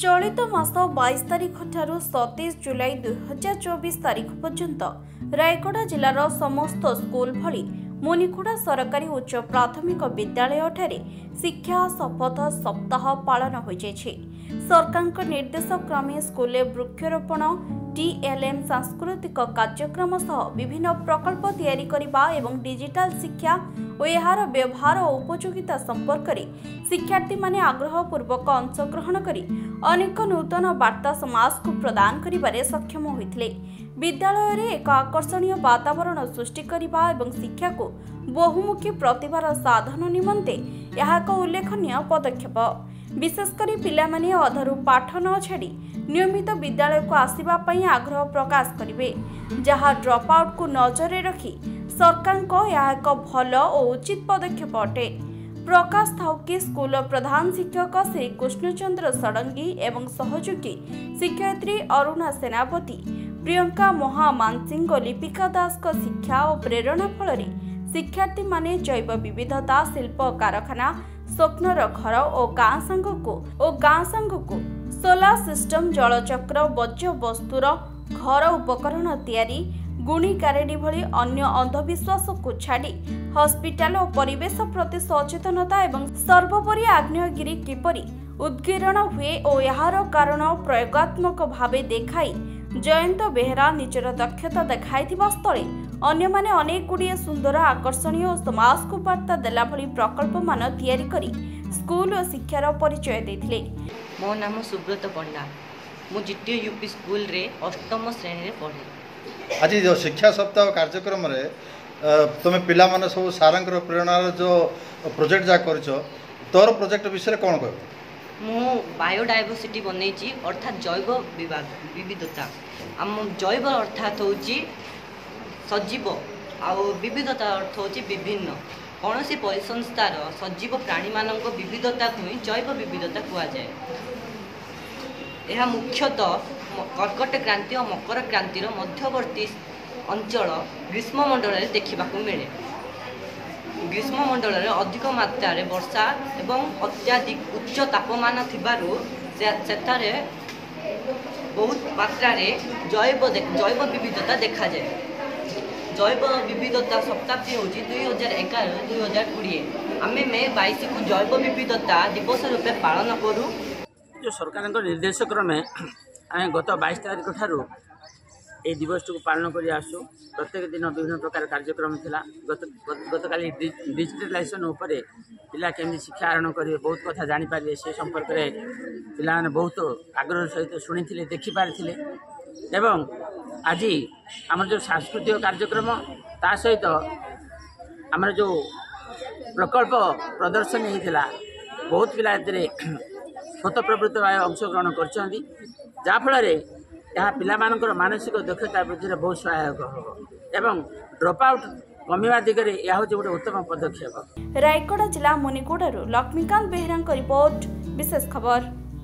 चलित मास 22 तारिख ठारू 27 जुलाई 2024 तारिख पर्यंत रायगड़ा जिलार समस्त स्कूल भली मुनिखुड़ा सरकारी उच्च प्राथमिक विद्यालय ठारे शिक्षा शपथ सप्ताह पालन हो जाइछे। सरकार निर्देश क्रमे स्कूल वृक्षरोपण टीएलएम सांस्कृतिक कार्यक्रम सह विभिन्न प्रकल्प तैयारी करिबा एवं डिजिटल शिक्षा और यार व्यवहार और उपयोगिता संपर्क में शिक्षार्थी माने आग्रह पूर्वक अंशग्रहण करी अनेक नूतन वार्ता समाज को प्रदान करिबारे सक्षम होइथिले। विद्यालय रे एक आकर्षणीय वातावरण सृष्टि करिबा एवं शिक्षा को बहुमुखी प्रतिभार साधन निमंते यह एक उल्लेखनीय पदक्षेप। विशेषकर पिला माने अधरू पाठ न छाड़ी नियमित विद्यालय को आसिबा पई आग्रह प्रकाश करिवे, जहाँ ड्रॉप आउट को नजर रखी सरकार को यह एक भल और उचित पदक्षेप अटे। प्रकाश थाउ कि स्कूल प्रधान शिक्षक श्री कृष्णचंद्र षडंगी एवं सहयोगी शिक्षयित्री अरुणा सेनापति प्रियंका महामानसिंह और लिपिका दास को शिक्षा और प्रेरणा फल शिक्षार्थी माने जैव विविधता शिल्प कारखाना स्वप्नर घर और गाँ संघ को सोलार सिस्टम जलचक्र वर्ज्य वस्तुर घर उपकरण तैयारी गुणी गारेडी भली अन्य अंधविश्वास को छाड़ी हॉस्पिटल और परिवेश प्रति सचेतनता एवं सर्वोपरि आग्नेयगिरी किपरि उद्गीरण हुए और यार कारण प्रयोगात्मक भावे देखाई जयंत बेहरा निजर दक्षता देखाइथिबा स्थले अन्य माने अनेक गुड़िए सुंदर आकर्षणीय और समाज को वार्ता देला भली प्रकल्प मान तैयारी करी स्कूल और शिक्षार परिचय देथिले। मो नाम सुब्रत पंडा, मु जीटीओ यूपी स्कूल रे 8म श्रेणी रे पढ़े। आज जो शिक्षा सप्ताह कार्यक्रम रे तुम पिला माने सब सारंकर प्रेरणार जो प्रोजेक्ट जा करछ तोर प्रोजेक्ट विषय कौन कह? मु बायोडायवर्सिटी बनैछि अर्थात जैव विविधता। आम जैव अर्थात होछि सजीव आउ विविधता अर्थ होछि विभिन्न। कौन सी परिसंस्थार सजीव प्राणी मानक विविधता को ही जैव विविधता कहा जाए। यह मुख्यतः कर्कट क्रांति और मकर क्रांतिर मध्यवर्ती अंचल ग्रीष्ममंडल में देखा मिले। ग्रीष्ममंडल अधिक मात्रा वर्षा एवं अत्याधिक उच्च तापमान थिबारु सेठारे बहुत मात्रा जैव विविधता देखा जाए। जैव विविधता सप्ताह हूँ 2011-2020 आम मे 22 को जैव विविधता दिवस रूपे पालन करूँ। जो सरकार निर्देश क्रमे आम गत 22 तारिख ठारू ये दिवस को पालन कर आसु। प्रत्येक दिन विभिन्न प्रकार कार्यक्रम थिला। गतकाली डिजिटलाइजेशन उपरे पिला केमि शिक्षा आरोहण करेंगे बहुत कथा जानीपारे से संपर्क में पिला बहुत आग्रह सहित शुणी देखी पारे। एवं आज आम जो सांस्कृतिक कार्यक्रम ता सहित आम जो प्रकल्प प्रदर्शनी होता बहुत पिला स्वतःप्रवृत्त भाव अंशग्रहण कर यह पिला मानसिक दक्षता वृद्धि बहुत सहायक हो ड्रॉप आउट कमिवा दिगरे यह हूँ गोटे उत्तम पदक्षेप। रायगड़ा जिला मुनिगुड़ारू लक्ष्मीकांत बेहरा रिपोर्ट विशेष खबर।